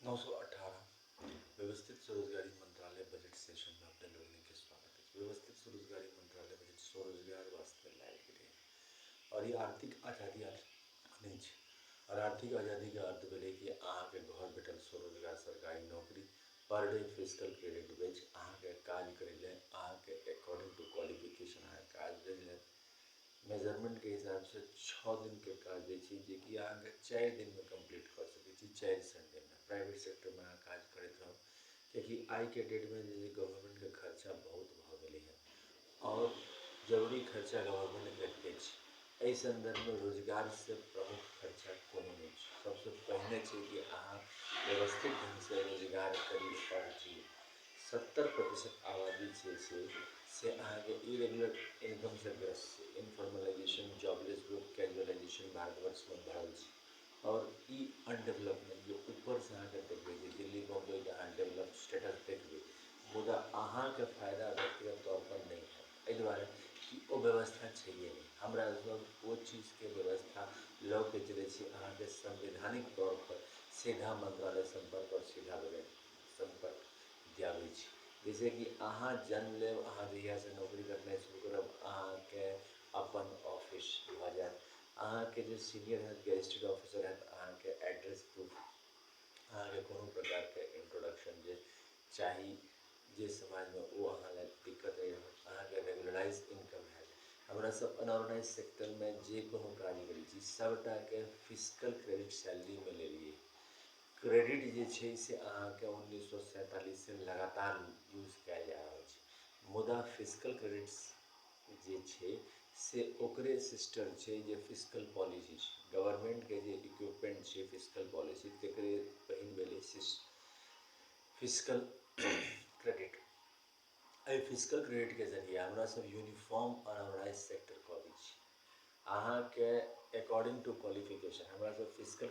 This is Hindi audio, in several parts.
918 व्यवस्थित स्वरोजगारी मंत्रालय बजट सेशन में अपने लोगों के स्वागत है। व्यवस्थित स्वरोजगारी मंत्रालय बजट स्वरोजगार वास्ते लायल गेलै और ये आर्थिक आज़ादी नहीं छै। और आर्थिक आज़ादी के अर्थ भेलै कि अहाँके घर बैठल स्वरोजगार सरकारी नौकरी पर डे फिजिकल क्रेडिट बेच अहाँके काज करै लेल अहाँके अकॉर्डिंग टू क्वालिफिकेशन अहाँके काज दै लेल मेजरमेंट के हिसाब से 6 दिन के काज दै छी जे कि अहाँके 4 दिन में कंप्लीट कर सकै छी, 4 संडे में। प्राइवेट सेक्टर में अहाँ काज करैत रहब कियाकि आई के डेट में जे गवर्नमेंट के खर्चा बहुत भ गेलै है और जरूरी खर्चा गवर्नमेंट देखते छै। एहि संदर्भ में रोजगार से प्रमुख खर्चा कोनो नहीं छै। सबसे पहिने छै कि अहाँ व्यवस्थित ढंग से रोजगार करी और जियौ। 70% आबादी छै से अहाँके इरेगुलर इनकम से ग्रस्त छै। Informalisation, jobless group, casualisation Bharatvarsh में बढ़ल छै और ई अनडेवलपमेंट जो ऊपर से अहाँके देखबै जे दिल्ली बम्बई के अहाँ डेवलप स्टेटस देखबै मुदा अहाँके फायदा व्यक्तिगत तौर पर नहीं है। एहि दुआरे कि ओ व्यवस्था छैहे नहीं। हमरा सब वो चीज के व्यवस्था लऽ के चलै छी अहाँके संवैधानिक तौर पर सीधा मंत्रालय संपर्क और सीधा बजट संपर्क दियाबै छी। जैसे कि अहाँ जन्म लेब, अहाँ जहियासँ नौकरी करनाइ शुरू करब अहाँके अपन ऑफिस भऽ जायत। अहाँके जे सीनियर हैत, गेजेटेड ऑफिसर हैत, अहाँके एड्रेस प्रूफ, अहाँके कोनो प्रकारके इंट्रोडक्शन जे चाही जे समाजमे ओ अहाँ लेल दिक्कत नहि रहत। अहाँके रेगुलराइज इनकम हैत। हमरा सब अनऑर्गेनाइज सेक्टरमे जे कोनो काज करै छी सबटाके फिजिकल क्रेडिट सैलरीमे लेलियै। क्रेडिट जे छै से अहाँके 1947 से लगातार यूज कयल जा रहल छै मुदा फिजिकल क्रेडिट्स जे छै से ओकरे सिस्टर छै जे फिजिकल पॉलिसी छै। गवर्नमेंट के जे इक्विपमेंट छै फिजिकल पॉलिसी तकरे पहिल भेलै फिजिकल क्रेडिट। एहि फिजिकल क्रेडिट के जरिए हमरा सब यूनिफॉर्म अनऑर्गेनाइज सेक्टर कऽ दै छी। अहाँके अकॉर्डिंग टू क्वालिफिकेशन हमरा सब फिजिकल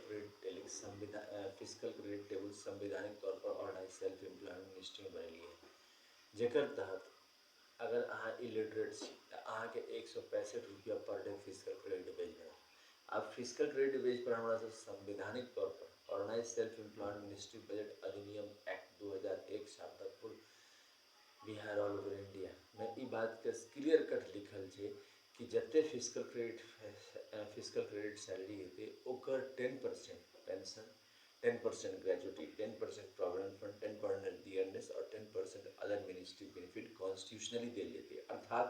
क्रेडिट टेबल संवैधानिक तौर पर ऑर्गेनाइज सेल्फ एम्प्लॉयमेंट मिनिस्ट्री में बनेलिए जेकर तहत अगर अहाँ इलिटरेट छी तऽ अहाँके 165 रुपया पर डे फिजिकल क्रेडिट बेच देत। अब फिजिकल क्रेडिट बेच पर हमरा सब संवैधानिक तौर पर organise self employment ministry budget अधिनियम act 2001 Shantakpur Bihar all over India में ई बात के क्लियर कट लिखल छै कि जते फिजिकल क्रेडिट सैलरी हेतै ओकर 10% pension, 10% gratuity, 10% provident fund, 10% dearness और 10% अदर मिनिस्ट्री बेनिफिट कॉन्स्टिट्यूशनली देल जेतै। अर्थात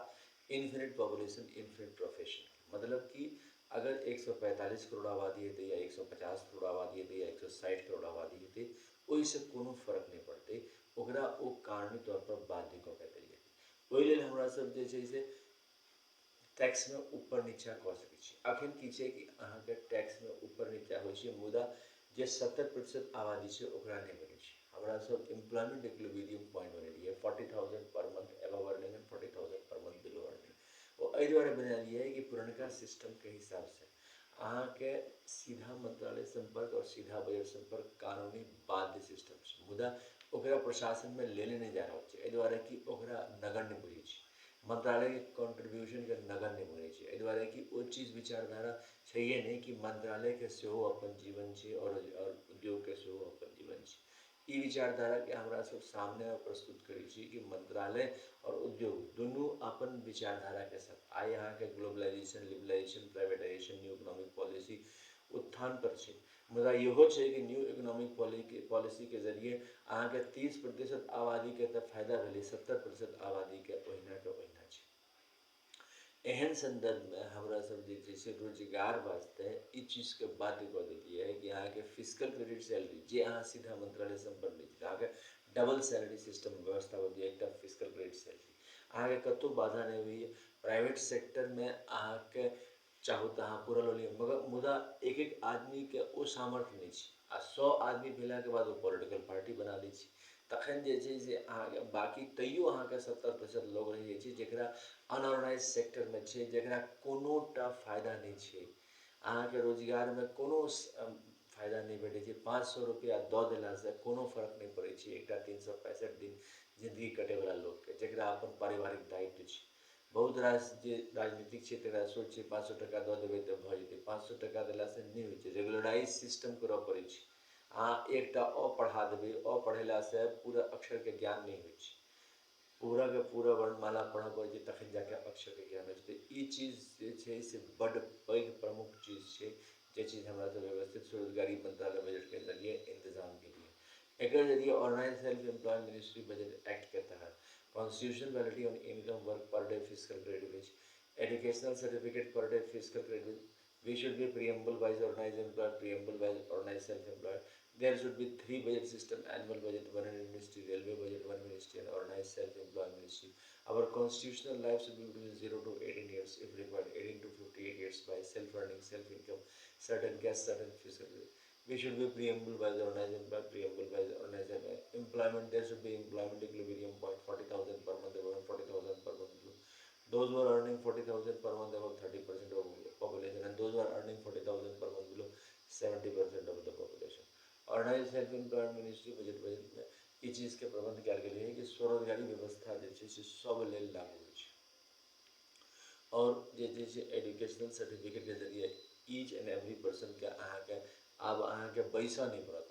इन्फिनिट पॉपुलेशन इन्फिनिट प्रोफेशन। मतलब कि अगर 145 करोड़ आबादी हेतै या 150 करोड़ आबादी हेतै या 160 करोड़ आबादी हेतै ओहिसँ कोनो फर्क नहीं पड़तै, ओकरा ओ कानूनी तौर पर बाध्य कऽ के देल जेतै। ओहि लेल हमरा सब जे छै से टैक्स में ऊपर नीचा कऽ सकै छी। अखन की छै कि अहाँके टैक्स में ऊपर नीचा होइ छै मुदा जे 70% आबादी छै ओकरा नहीं मिलै छै। हमरा सब employment equilibrium point बनेलिए 40,000 per month above earning and 40,000 per month below earning. वो एहि दुआरे बनालिए कि पुरनका सिस्टम के हिसाब से अहाँके सीधा मंत्रालय संपर्क और सीधा बजट संपर्क कानूनी बाध्य सिस्टम छै मुदा ओकरा प्रशासन में लेने नहीं जा रहल छै। एहि दुआरे कि ओकरा नगण्य बुझै छै, मंत्रालय के कॉन्ट्रीब्यूशन के नगण्य बुझै छै। एहि दुआरे कि ओ चीज विचारधारा छैहे नहीं कि मंत्रालय के सेहो अपन जीवन छै और उद्योग के सेहो अपन जीवन छै। ई विचारधारा के हमरा सब सामने प्रस्तुत करै छी कि मंत्रालय और उद्योग दुनू अपन विचारधारा के साथ आइ अहाँके globalisation, liberalisation, privatisation, new economic policy उत्थान पर छै मुदा इहो छै कि न्यू इकोनॉमिक पॉलिसी के जरिए अहाँके 30% आबादी के तऽ फायदा भेलै, 70% आबादी के ओहिना के ओहिना छै। एहन संदर्भ में हमरा सब जे छै से रोजगार वास्ते ई चीज के बाध्य कऽ देलिए है कि अहाँके फिजिकल क्रेडिट सैलरी जे अहाँ सीधा मंत्रालय संपर्क दै छी अहाँके डबल सैलरी सिस्टम व्यवस्था हो दिया। एकटा फिजिकल क्रेडिट सैलरी अहाँके कतौ बाधा नहीं होइए। प्राइवेट सेक्टर में अहाँके चाहू तऽ अहाँ पूरा लऽ लिअ मगर मुदा एक एक आदमी के ओ सामर्थ्य नहीं छै आ 100 आदमी भेला के बाद ओ पॉलिटिकल पार्टी बना दै छै। तखन जे छै से अहाँके बाकी तैयो अहाँके 70% लोग रहि जाइ छै जेकरा अनऑर्गेनाइज सेक्टर में छै, जेकरा कोनोटा फायदा नहीं छै। अहाँके रोजगार में कोनो फायदा नहीं भेटै छै। 500 रुपया दऽ देलासँ कोनो फर्क नहीं पड़ै छै एकटा 365 दिन जिंदगी कटैवला लोकके जेकरा अपन पारिवारिक दायित्व छै। बहुत रास जे राजनीतिक छै तकरा सोच छै 500 टका दऽ देबै तऽ भऽ जेतै। 500 टका देलासँ नहीं होइ छै, रेगुलराइज सिस्टम करऽ पड़ै छै। अहाँ एकटा अ पढ़ा देबै, अ पढ़ेलासँ पूरा अक्षरके ज्ञान नहि होइ छै, पूरा के पूरा वर्णमाला पढ़ऽ पड़ै छै तखन जाके अक्षरके ज्ञान होइ छै। तऽ ई चीज जे छै से बड्ड पैघ प्रमुख चीज छै, जे चीज हमरा सब व्यवस्थित स्वरोजगारी मंत्रालय बजटके जरिए इंतजाम केलिए। एकर जरिए organise self employ ministry budget act के तहत constitution validity on income work per day physical credit, educational certificate per day fiscal credit. We should be preamble wise organized employed, preamble wise organized self-employed. There should be 3 budget system: annual budget, one ministry, railway budget, one ministry, and organized self-employed ministry. Our constitutional life should be between 0 to 18 years, if required 18 to 58 years by self-earning, self-income, certain caste, certain fiscal credit. We should be preamble wise organized employed, preamble wise organized employment. There should be employment equilibrium point 40,000 per month, above 40,000 per month. Those who are earning 40,000 per month, about 30% of the population, and those who are earning 40,000 per month below 70% of the population. Organise self employed ministry budget में ई चीज़ के प्रबंध कयल गेल है कि स्वरोजगारी व्यवस्था जे छै से सब लेल लागू होइ छै, और जे छै एजुकेशनल सर्टिफिकेट के जरिए ईच एंड एवरी पर्सन के अहाँके आब अहाँके बैसऽ नहीं पड़त,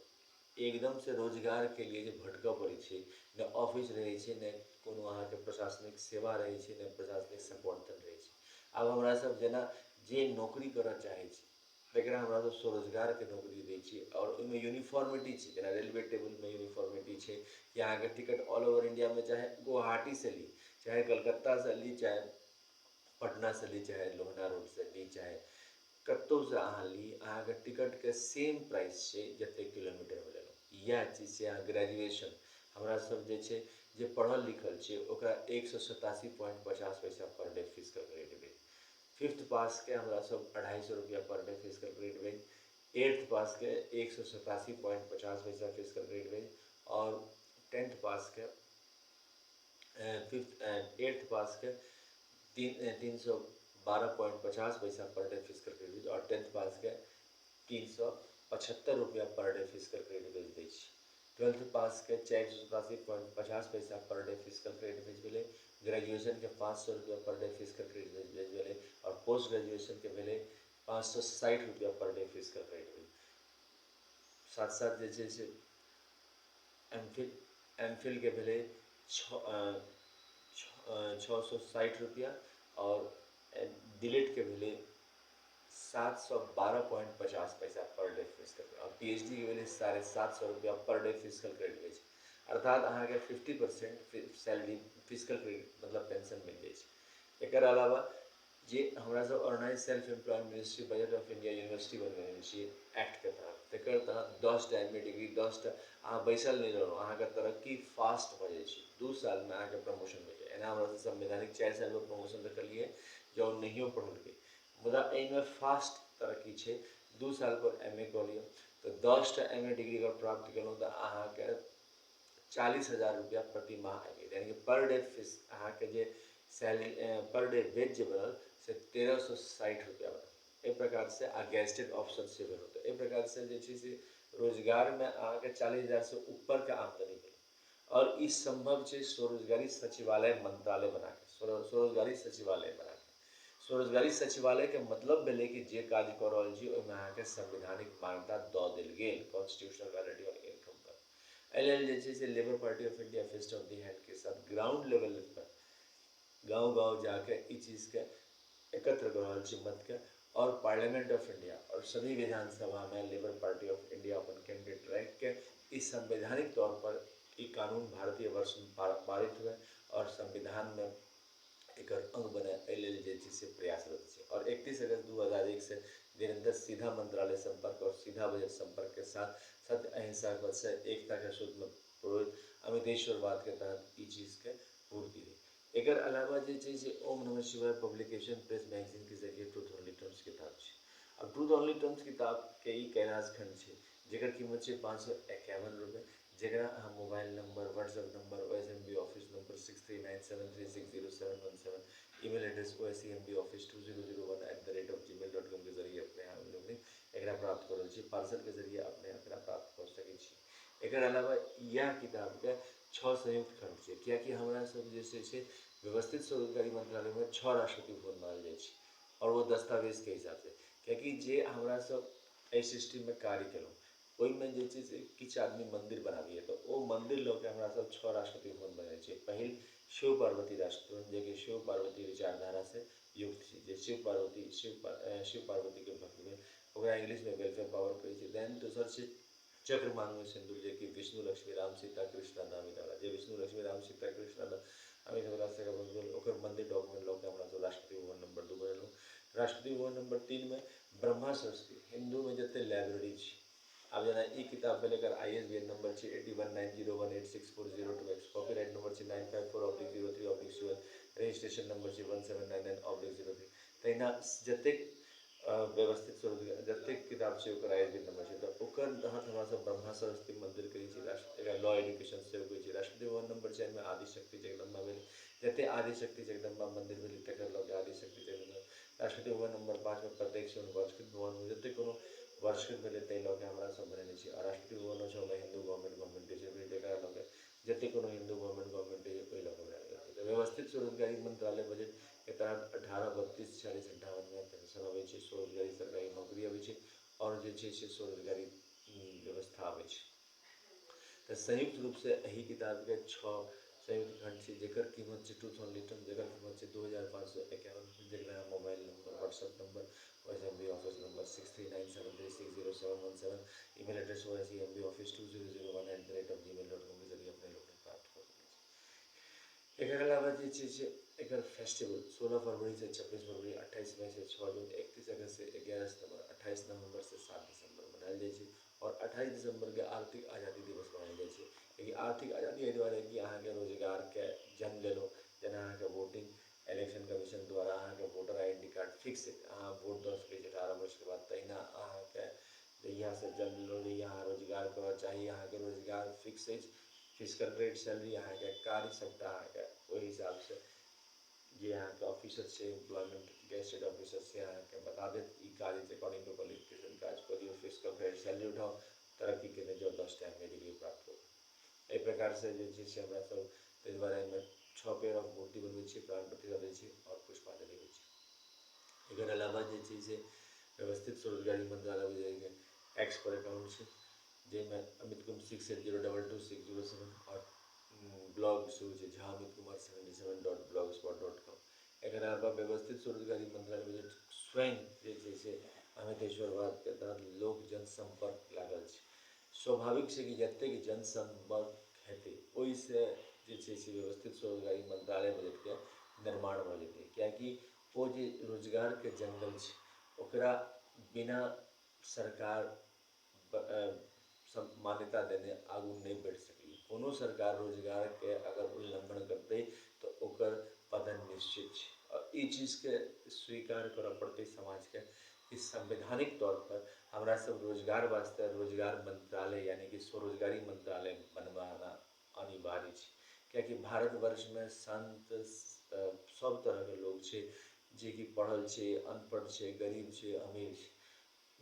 एकदम से रोजगार के लिए जे भटकऽ पड़ै छै, ने ऑफिस रहै छै, ने कोनो अहाँके प्रशासनिक सेवा रहै छै, ने प्रशासनिक समर्थन रहै छै। आब हमरा सब जेना जे नौकरी करऽ चाहै छै तकरा हमरा सब स्वरोजगारके नौकरी दै छियै, और ओहिमे यूनिफॉर्मिटी छै, जेना रेलवे टेबलमे यूनिफॉर्मिटी छै कि अहाँके टिकट ऑल ओवर इंडियामे चाहे गुवाहाटीसँ ली, चाहे कलकत्तासँ ली, चाहे पटनासँ ली, चाहे लोहना रोडसँ ली, चाहे कतहुसँ अहाँ ली, अहाँके टिकटके सेम प्राइस छै जतेक किलोमीटरमे लेलहुँ। इएह चीज छै। अहाँ ग्रेजुएशन हमरा सब जे छै जे पढ़ल लिखल छै ओकरा 187.50 पर डे फिजिकल क्रेडिट भेज, फिफ्थ पास के हमरा सब 250 रुपया पर डे फिजिकल क्रेडिट भेज, एट्थ पास के 187.50 फिजिकल क्रेडिट भेज, और टेंथ पास के एट्थ पास के 312.50 पर डे फिजिकल क्रेडिट, और टेंथ पास के 375 रुपया पर डे फिजिकल क्रेडिट भेज दै छी। ट्वेल्थ पास के 487.50 पर डे फिजिकल क्रेडिट भेज भेलै, ग्रेजुएशन के 500 रुपया पर डे फिजिकल क्रेडिट भेज भेलै, और पोस्ट ग्रेजुएशन के भेलै 560 रुपया पर डे फिजिकल क्रेडिट भेज। साथ साथ जे छै से एम फिल के भेलै 660 रुपया, और डिलीट के भेलै 712.50 पर डे फिजिकल, और PhD के भेलै 750 रुपया पर डे फिजिकल क्रेडिट भेज, अर्थात अहाँके 50% सैलरी फिजिकल क्रेडिट मतलब पेंशन मिल जाइ छै। एकर अलावा जे हमरा सब organise self employed ministry budget of India university बनबेने छियै एक्टके तहत, तकर तहत 10टा एम ए डिग्री, 10टा अहाँ बैसल नहीं रहू, अहाँके तरक्की फास्ट भऽ जाइ छै, 2 सालमे अहाँके प्रमोशन मिल जाए। एना हमरा सब संवैधानिक 4 सालमे प्रमोशन देखलिए जँ नहियो पढ़लकै, मुदा एहिमे फास्ट तरक्की छै। 2 साल पर MA कऽ लिअ, तऽ 10टा MA डिग्री अगर प्राप्त केलहुँ तऽ अहाँके 40,000 रुपया प्रति माह आबि गेल, यानी कि पर डे फीस अहाँके जे सैलरी पर डे वेज जे बनल से 1360 रुपया बनल। एहि प्रकार से आ गेस्टेड ऑप्शन से भेल, तऽ एहि प्रकार से जे छै से रोजगारमे अहाँके 40,000 से ऊपर के आमदनी भेल, और ई संभव छै स्वरोजगारी सचिवालय मंत्रालय बना के, स्वरोजगारी सचिवालय बना के। स्वरोजगारी सचिवालय के मतलब भेलै कि जे काज कऽ रहल छी ओहिमे अहाँके संवैधानिक मान्यता दऽ देल गेल, कॉन्स्टिट्यूशनल वैलिडिटी ऑन इनकम पर। एहि लेल जे छै से Labour Party of India fist of the hand के साथ ग्राउंड लेवल पर गाँव गाँव जाके ई चीज़के एकत्र कर रहल छी मतके, और पार्लियामेंट ऑफ इंडिया और सभी विधानसभा में labour Party of India upon candidate रख के इस संवैधानिक तौर पर ई कानून भारतीय वर्ष में पारित हुए और संविधान में एक अंग बने, एहि लेल जे छै से प्रयासरत छै। और 31 अगस्त 2001 से निरंतर सीधा मंत्रालय संपर्क और सीधा बजट संपर्क के साथ सत्य अहिंसा पद से एकता के सूत्र में पुरोहित अमितेश्वरवाद के तहत ई चीज़ के पूर्ति हुई। एकर अलावा जे छै से ओम नमः शिवाय पब्लिकेशन प्रेस मैगजीन के जरिए ट्रूथ ओनली टर्म्स किताब छै। अब ट्रूथ ओनली टर्म्स किताब के ई कैलाश खंड छै जेकर कीमत छै 551 रुपये, जरा अहाँ mobile number, WhatsApp number, OSMB office number 6397360717, email address osmboffice2001@gmail.com के जरिए अपने यहाँ लोग एकरा प्राप्त कर रहल छी, पार्सल के जरिए अपने एकरा प्राप्त कर सकै छी। एकर अलावा यह किताब के 6 संयुक्त खंड छै, कियाकि हमरा सब जे छै व्यवस्थित स्वरोजगारी मंत्रालय में 6 राष्ट्रपति भवन मानल जाइ छै, और वो दस्तावेज के हिसाब से, कियाकि जे हमरा सब एहि सिस्टम में कार्य केलहुँ ओहिमे जे छै से किछु आदमी मंदिर बनाबैए तऽ ओ मंदिर लऽ के हमरा सब 6 राष्ट्रपति भवन बनै छै। पहिल शिव पार्वती राष्ट्रपति भवन, जे कि शिव पार्वती विचारधारा से युक्त छै, जे शिव पार्वती के भक्त भेल, ओकरा इंग्लिश में वेलफेयर पावर कहै छै। देन दोसर छै चक्र मांगो सिंदूर, जे कि विष्णु लक्ष्मी राम सीता कृष्ण नामित वाला, जे विष्णु लक्ष्मी राम सीता कृष्ण नामित वाला से ओकर मंदिर डॉक्यूमेंट लऽ के हमरा सब राष्ट्रपति भवन नंबर 2 बनेलहुँ। राष्ट्रपति भवन नंबर 3 में ब्रह्मा सरस्वती, हिंदू में जते लाइब्रेरी छै, आब जेना ई किताब भेल, एकर ISBN नंबर छै 8190186402, कॉपीराइट नंबर छै 954/03/01, रजिस्ट्रेशन नंबर छै 1799/03। तहिना जतेक व्यवस्थित स्वरूप जतेक किताब छै ओकर ISBN नंबर छै, तऽ ओकर तहत हमरा सब ब्रह्मा सरस्वती मंदिर कहै छी, एकरा लॉ एजुकेशन सेहो कहै छी। राष्ट्रपति भवन नंबर 4 में आदिशक्ति जगदम्बा भेल, जते आदिशक्ति जगदम्बा मंदिर भेल तकर लऽ के आदिशक्ति जगदम्बा। राष्ट्रपति भवन नंबर 5 में प्रत्येक वर्षकृत भवन जते कोनो वर्षकृत भेलै ताहि लऽ के हमरा सब बनेने छी। और राष्ट्रपति भवन 6 में हिंदू गवर्नमेंट डिसेबिलिटी एकरा लऽ के जते कोनो हिंदू गवर्नमेंट ओहि लऽ के बनायल गेल छै। व्यवस्थित स्वरोजगारी मंत्रालय बजट के तहत 18 32 46 58 में पेंशन अबै छै, स्वरोजगारी सरकारी नौकरी अबै छै, और जे छै से स्वरोजगारी व्यवस्था अबै छै। तऽ संयुक्त रूप से एही किताब के 6 संयुक्त खंड छै, जेकर कीमत छै 2000 रिटर्न, जेकर कीमत छै 2551, जेकरा mobile number, WhatsApp number, voice MB office number 6397360717, email address voicemboffice2001@gmail.com के जरिए अपने लोग प्राप्त कर सकते हैं। एकर अलावा जे छै से एकर फेस्टिवल 16 फरवरी से 26 फरवरी, 28 मई से 6 जून, 31 अगस्त से 11 सितंबर, 28 नवंबर से 7 दिसंबर मनायल जाइ छै। और 28 दिसंबर के आर्थिक आज़ादी दिवस मनायल जाइ छै। लेकिन आर्थिक आज़ादी एहि दुआरे कि अहाँके रोजगार के जन्म लेलहुँ, जेना अहाँके वोटिंग इलेक्शन कमीशन द्वारा अहाँके वोटर ID कार्ड फिक्स है, अहाँ वोट दऽ सकै छी 18 वर्ष के बाद। तहिना अहाँके जहिया से जन्म लेलहुँ, जहिया अहाँ रोजगार करऽ चाही, अहाँके रोजगार फिक्स अछि, फिजिकल रेट सैलरी, अहाँके कार्य सबटा अहाँके ओहि हिसाब से जे अहाँके ऑफिसर छै, एम्प्लॉयमेंट गेस्टेड ऑफिसर से अहाँके बता देत ई काज अछि, अकॉर्डिंग टू क्वालिफिकेशन काज करियौ, फिजिकल रेट सैलरी उठाउ, तरक्की के लिए जो 10 टाइम में डिग्री प्राप्त करू। एहि प्रकार से जे छै से हमरा सब ताहि दुआरे एहिमे 6 पेयर ऑफ मूर्ति बनबै छियै, प्राण प्रतिष्ठा दै छियै और पुष्पांजलि होइ छै। एकर अलावा जे छै से व्यवस्थित स्वरोजगारी मंत्रालय बुझाइए एक्स पर अकाउंट छै, जाहिमे अमित कुमार 68022607 और ब्लॉग शुरू छै jhamitkumar77.blogspot.com। एकर अलावा व्यवस्थित स्वरोजगारी मंत्रालय बजट स्वयं जे छै से अमितेश्वरवाद के तहत लोक जनसंपर्क लागल छै। स्वाभाविक छै कि जतेक जनसंपर्क हेतै ओहिसँ जे छै से व्यवस्थित स्वरोजगारी मंत्रालय बजट के निर्माण भऽ जेतै, किएकि ओ जे रोजगार के जंगल छै ओकरा बिना सरकार मान्यता देने आगू नहीं बढ़ि सकैए। कोनो सरकार रोजगार के अगर उल्लंघन करतै तऽ ओकर पतन निश्चित छै। और ई चीज के स्वीकार करऽ पड़तै समाज के कि संवैधानिक तौर पर हमरा सब रोजगार वास्ते रोजगार मंत्रालय यानी कि स्वरोजगारी मंत्रालय बनवाना अनिवार्य छै। किएकि भारतवर्ष में संत सब तरह के लोग छै, जे कि पढ़ल छै, अनपढ़ छै, गरीब छै, अमीर छै,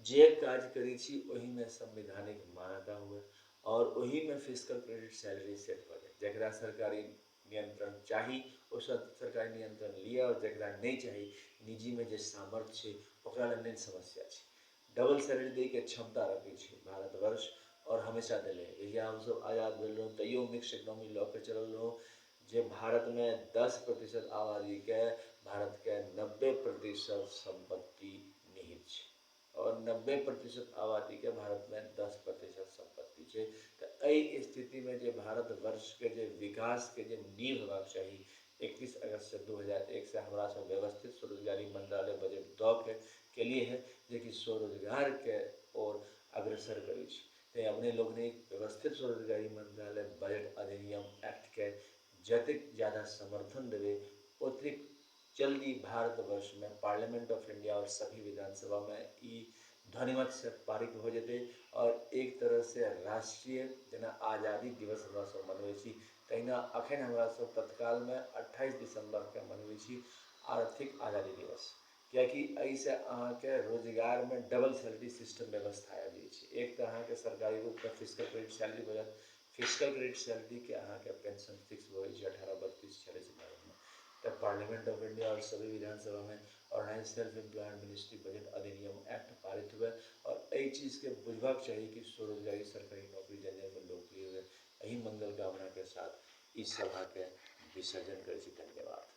जे काज करै छी ओही में संवैधानिक मान्यता हुए और ओही में फिजिकल क्रेडिट सैलरी सेट भऽ जाए। जकरा सरकारी नियंत्रण चाही ओ सब सरकारी नियंत्रण लिअ, और जकरा नहीं चाही निजी में जे सामर्थ्य छै ओकरा लेल नहीं समस्या छै। डबल सैलरी दै के क्षमता रखै छै भारतवर्ष और हमेशा देले। जहिया हमसब आज़ाद भेल रहौं तैयो मिक्स इकोनॉमी लऽ के चलल रहौं, जे भारत में 10% आबादी के भारत के 90% संपत्ति निहित छै, और 90% आबादी के भारत में 10% संपत्ति छै। तऽ एहि स्थिति में जे भारतवर्ष के जे विकास के जे नींव हेबाक चाही, 31 अगस्त 2001 से हमरा सब व्यवस्थित स्वरोजगारी मंत्रालय बजट दऽ के केलिए है, जे कि स्वरोजगार के ओर अग्रसर करै छै। तैं अपने लोकनिक व्यवस्थित स्वरोजगारी मंत्रालय बजट अधिनियम एक्ट के जतेक ज़्यादा समर्थन देबै ओतेक जल्दी भारतवर्ष में पार्लियामेंट ऑफ इंडिया और सभी विधानसभा में ई ध्वनिमत से पारित हो जेतै। और एक तरह से राष्ट्रीय जेना आज़ादी दिवस हमरा सब मनबै छी, तहिना अखन हमरा सब तत्काल में 28 दिसंबर के मनबै छी आर्थिक आज़ादी दिवस। किएकि एहिसँ अहाँके रोजगार में डबल सैलरी सिस्टम व्यवस्था आबि जाइ छै। एक तऽ अहाँके सरकारी रूप में फिजिकल क्रेडिट सैलरी भऽ जायत, फिजिकल क्रेडिट सैलरी के अहाँके पेंशन फिक्स भऽ जाइ छै 18 32 46 में। पार्लियामेंट ऑफ इंडिया और सभी विधानसभा में और नए सेल्फ एम्प्लॉयड मिनिस्ट्री बजट अधिनियम एक्ट पारित हुए और यही चीज़ के बुझबाक चाहिए कि स्वरोजगारी सरकारी नौकरी जन जन में लोकप्रिय हुए। यही मंगल कामना के साथ इस सभा के विसर्जन कर। धन्यवाद।